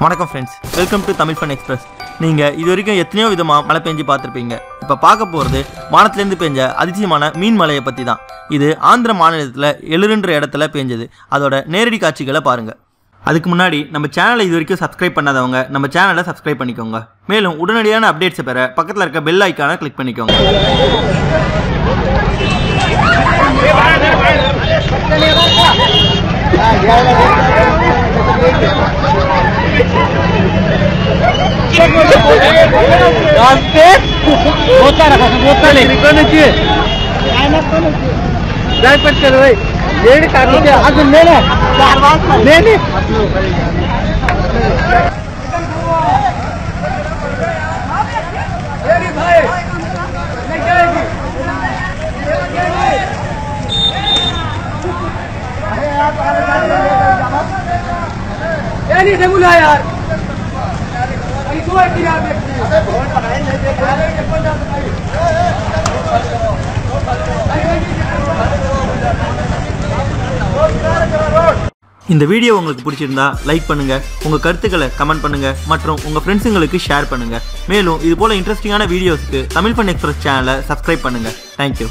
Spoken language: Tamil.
வணக்கம் friends, welcome to Tamil fun express. நீங்கள் இது வரைக்கும் எத்தனையோ விதமாக மழை பெஞ்சு பார்த்துருப்பீங்க. இப்போ பார்க்க போகிறது வானத்திலேருந்து பெஞ்ச அதிசயமான மீன் மலையை பற்றி தான். இது ஆந்திர மாநிலத்தில் எழுருன்ற இடத்துல பெஞ்சது. அதோட நேரடி காட்சிகளை பாருங்கள். அதுக்கு முன்னாடி நம்ம சேனலை இது வரைக்கும் சப்ஸ்கிரைப் பண்ணாதவங்க நம்ம சேனலை சப்ஸ்கிரைப் பண்ணிக்கோங்க. மேலும் உடனடியான அப்டேட்ஸை பெற பக்கத்தில் இருக்க பெல் ஐக்கானை கிளிக் பண்ணிக்கோங்க. இந்த வீடியோ உங்களுக்கு பிடிச்சிருந்தா லைக் பண்ணுங்க, உங்க கருத்துக்களை கமெண்ட் பண்ணுங்க மற்றும் உங்க ஃப்ரெண்ட்ஸுங்களுக்கு ஷேர் பண்ணுங்க. மேலும் இது போல இன்ட்ரெஸ்டிங்கான வீடியோஸ்க்கு தமிழ் ஃபன் எக்ஸ்பிரஸ் சேனலை சப்ஸ்கிரைப் பண்ணுங்க. தேங்க்யூ.